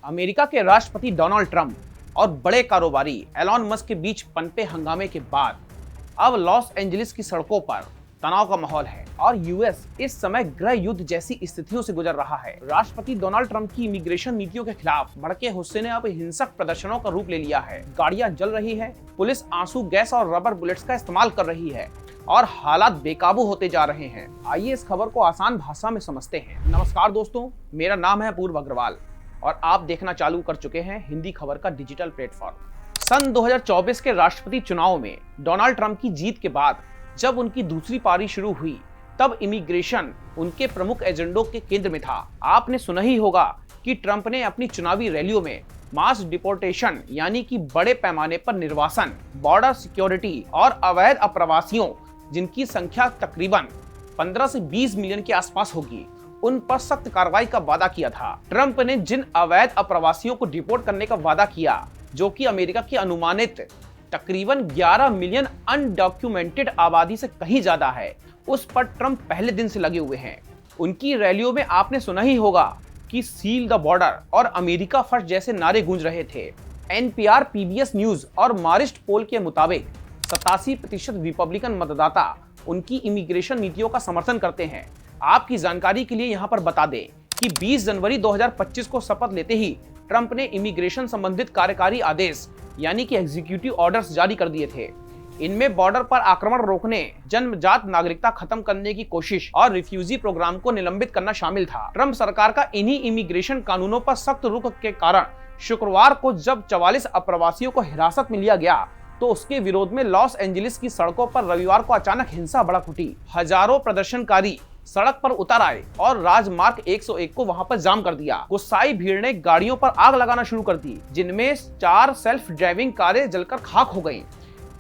America के राष्ट्रपति Donald Trump और बड़े कारोबारी एलॉन मस्क के बीच पनपे हंगामे के बाद अब लॉस एंजलिस की सड़कों पर तनाव का माहौल है और यूएस इस समय गृह युद्ध जैसी स्थितियों से गुजर रहा है। राष्ट्रपति डोनाल्ड ट्रंप की इमिग्रेशन नीतियों के खिलाफ भड़के गुस्से ने अब हिंसक प्रदर्शनों का रूप ले लिया है। गाड़ियां जल रही है, पुलिस आंसू गैस और रबर बुलेट्स का इस्तेमाल कर रही है और हालात बेकाबू होते जा रहे हैं। आइए इस खबर को आसान भाषा में समझते हैं। नमस्कार दोस्तों, मेरा नाम है अपूर्व अग्रवाल और आप देखना चालू कर चुके हैं हिंदी खबर का डिजिटल प्लेटफॉर्म। सन 2024 के राष्ट्रपति चुनाव में डोनाल्ड ट्रंप की जीत के बाद जब उनकी दूसरी पारी शुरू हुई तब इमिग्रेशन उनके प्रमुख एजेंडों के केंद्र में था। आपने सुना ही होगा कि ट्रंप ने अपनी चुनावी रैलियों में मास डिपोर्टेशन यानी कि बड़े पैमाने पर निर्वासन, बॉर्डर सिक्योरिटी और अवैध अप्रवासियों जिनकी संख्या तकरीबन 15 से 20 मिलियन के आसपास होगी, उन पर सख्त कार्रवाई का वादा किया था। ट्रंप ने जिन अवैध अप्रवासियों को डिपोर्ट करने का वादा किया, जो कि अमेरिका की अनुमानित तकरीबन 11 मिलियन अनडॉक्यूमेंटेड आबादी से कहीं ज्यादा है, उस पर ट्रंप पहले दिन से लगे हुए हैं। उनकी रैलियों में आपने सुना ही होगा कि सील द बॉर्डर और अमेरिका फर्स्ट जैसे नारे गूंज रहे थे। एनपीआर, पीबीएस न्यूज और मारिस्ट पोल के मुताबिक 87% रिपब्लिकन मतदाता उनकी इमिग्रेशन नीतियों का समर्थन करते हैं। आपकी जानकारी के लिए यहाँ पर बता दें कि 20 जनवरी 2025 को शपथ लेते ही ट्रंप ने इमिग्रेशन संबंधित कार्यकारी आदेश यानी कि एग्जीक्यूटिव ऑर्डर्स जारी कर दिए थे। इनमें बॉर्डर पर आक्रमण रोकने, जन्मजात नागरिकता खत्म करने की कोशिश और रिफ्यूजी प्रोग्राम को निलंबित करना शामिल था। ट्रंप सरकार का इन्हीं इमिग्रेशन कानूनों पर सख्त रुख के कारण शुक्रवार को जब 44 अप्रवासियों को हिरासत में लिया गया तो उसके विरोध में लॉस एंजलिस की सड़कों पर रविवार को अचानक हिंसा भड़क उठी। हजारों प्रदर्शनकारी सड़क पर उतर आए और राजमार्ग 101 को वहां पर जाम कर दिया। गुस्साई भीड़ ने गाड़ियों पर आग लगाना शुरू कर दी, जिनमें 4 सेल्फ ड्राइविंग कारें जलकर खाक हो गईं।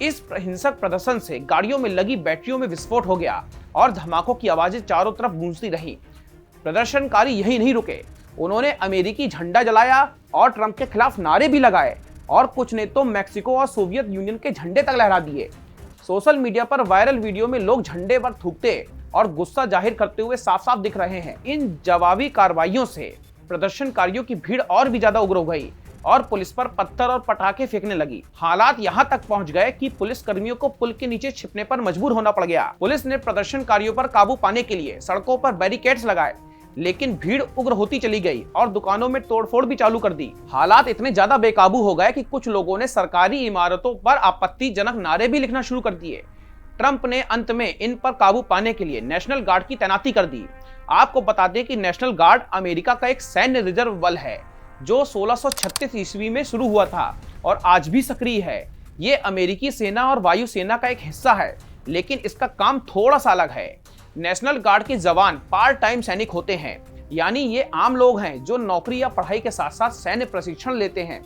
इस हिंसक प्रदर्शन से गाड़ियों में लगी बैटरियों में विस्फोट हो गया और धमाकों की आवाजें चारों तरफ गूंजती रहीं। प्रदर्शनकारी यही नहीं रुके, उन्होंने अमेरिकी झंडा जलाया और ट्रंप के खिलाफ नारे भी लगाए और कुछ ने तो मैक्सिको और सोवियत यूनियन के झंडे तक लहरा दिए। सोशल मीडिया पर वायरल वीडियो में लोग झंडे पर थूकते और गुस्सा जाहिर करते हुए साफ साफ दिख रहे हैं। इन जवाबी कार्रवाइयों से प्रदर्शनकारियों की भीड़ और भी ज्यादा उग्र हो गई और पुलिस पर पत्थर और पटाखे फेंकने लगी। हालात यहां तक पहुंच गए कि पुलिस कर्मियों को पुल के नीचे छिपने पर मजबूर होना पड़ गया। पुलिस ने प्रदर्शनकारियों पर काबू पाने के लिए सड़कों पर बैरिकेड्स लगाए, लेकिन भीड़ उग्र होती चली गई और दुकानों में तोड़फोड़ भी चालू कर दी। हालात इतने ज्यादा बेकाबू हो गए कि कुछ लोगों ने सरकारी इमारतों पर आपत्तिजनक नारे भी लिखना शुरू कर दिए। ट्रंप ने अंत में इन पर काबू पाने के लिए नेशनल गार्ड की तैनाती कर दी। आपको बता दें कि नेशनल गार्ड अमेरिका का एक सैन्य रिजर्व बल है जो 1636 ईस्वी में शुरू हुआ था और आज भी सक्रिय है। ये अमेरिकी सेना और वायुसेना का एक हिस्सा है, लेकिन इसका काम थोड़ा सा अलग है। नेशनल गार्ड के जवान पार्ट टाइम सैनिक होते हैं, यानी ये आम लोग हैं जो नौकरी या पढ़ाई के साथ साथ सैन्य प्रशिक्षण लेते हैं।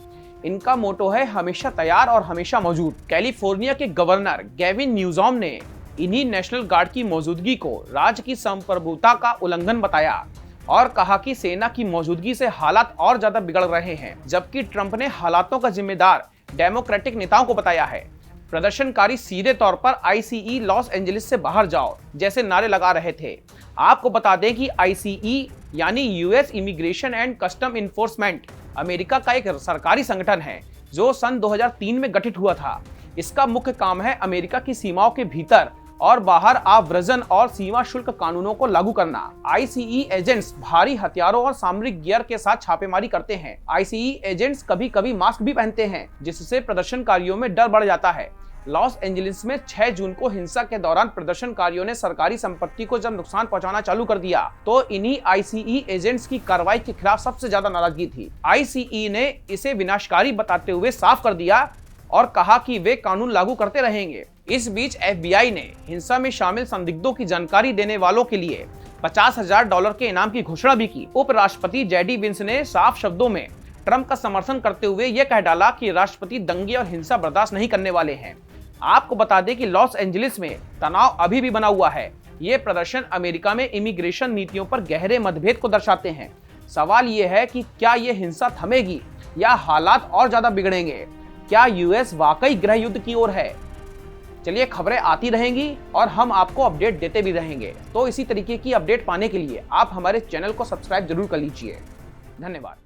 इनका मोटो है हमेशा तैयार और हमेशा मौजूद। कैलिफोर्निया के गवर्नर गेविन न्यूसॉम ने इन्हीं नेशनल गार्ड की मौजूदगी को राज्य की संप्रभुता का उल्लंघन बताया और कहा कि सेना की मौजूदगी से हालात और ज्यादा बिगड़ रहे हैं, जबकि ट्रंप ने हालातों का जिम्मेदार डेमोक्रेटिक नेताओं को बताया है। प्रदर्शनकारी सीधे तौर पर आईसीई लॉस एंजलिस से बाहर जाओ जैसे नारे लगा रहे थे। आपको बता दें कि आईसीई यानी US immigration and custom enforcement America का एक सरकारी संगठन है जो सन 2003 में गठित हुआ था। इसका मुख्य काम है अमेरिका की सीमाओं के भीतर और बाहर आव्रजन और सीमा शुल्क कानूनों को लागू करना। आईसीई एजेंट्स भारी हथियारों और सामरिक गियर के साथ छापेमारी करते हैं। आईसीई एजेंट्स कभी कभी मास्क भी पहनते हैं, जिससे प्रदर्शनकारियों में डर बढ़ जाता है। लॉस एंजलिस में 6 जून को हिंसा के दौरान प्रदर्शनकारियों ने सरकारी संपत्ति को जब नुकसान पहुंचाना चालू कर दिया तो इन्हीं आईसीई एजेंट्स की कार्रवाई के खिलाफ सबसे ज्यादा नाराजगी थी। आईसीई ने इसे विनाशकारी बताते हुए साफ कर दिया और कहा कि वे कानून लागू करते रहेंगे। इस बीच एफबीआई ने हिंसा में शामिल संदिग्धों की जानकारी देने वालों के लिए $50,000 के इनाम की घोषणा भी की। उपराष्ट्रपति जेडी विंस ने साफ शब्दों में ट्रंप का समर्थन करते हुए यह कह डाला कि राष्ट्रपति दंगे और हिंसा बर्दाश्त नहीं करने वाले हैं। आपको बता दें कि लॉस एंजलिस में तनाव अभी भी बना हुआ है। ये प्रदर्शन अमेरिका में इमिग्रेशन नीतियों पर गहरे मतभेद को दर्शाते हैं। सवाल ये है कि क्या ये हिंसा थमेगी या हालात और ज्यादा बिगड़ेंगे? क्या यूएस वाकई गृह युद्ध की ओर है? चलिए, खबरें आती रहेंगी और हम आपको अपडेट देते भी रहेंगे। तो इसी तरीके की अपडेट पाने के लिए आप हमारे चैनल को सब्सक्राइब जरूर कर लीजिए। धन्यवाद।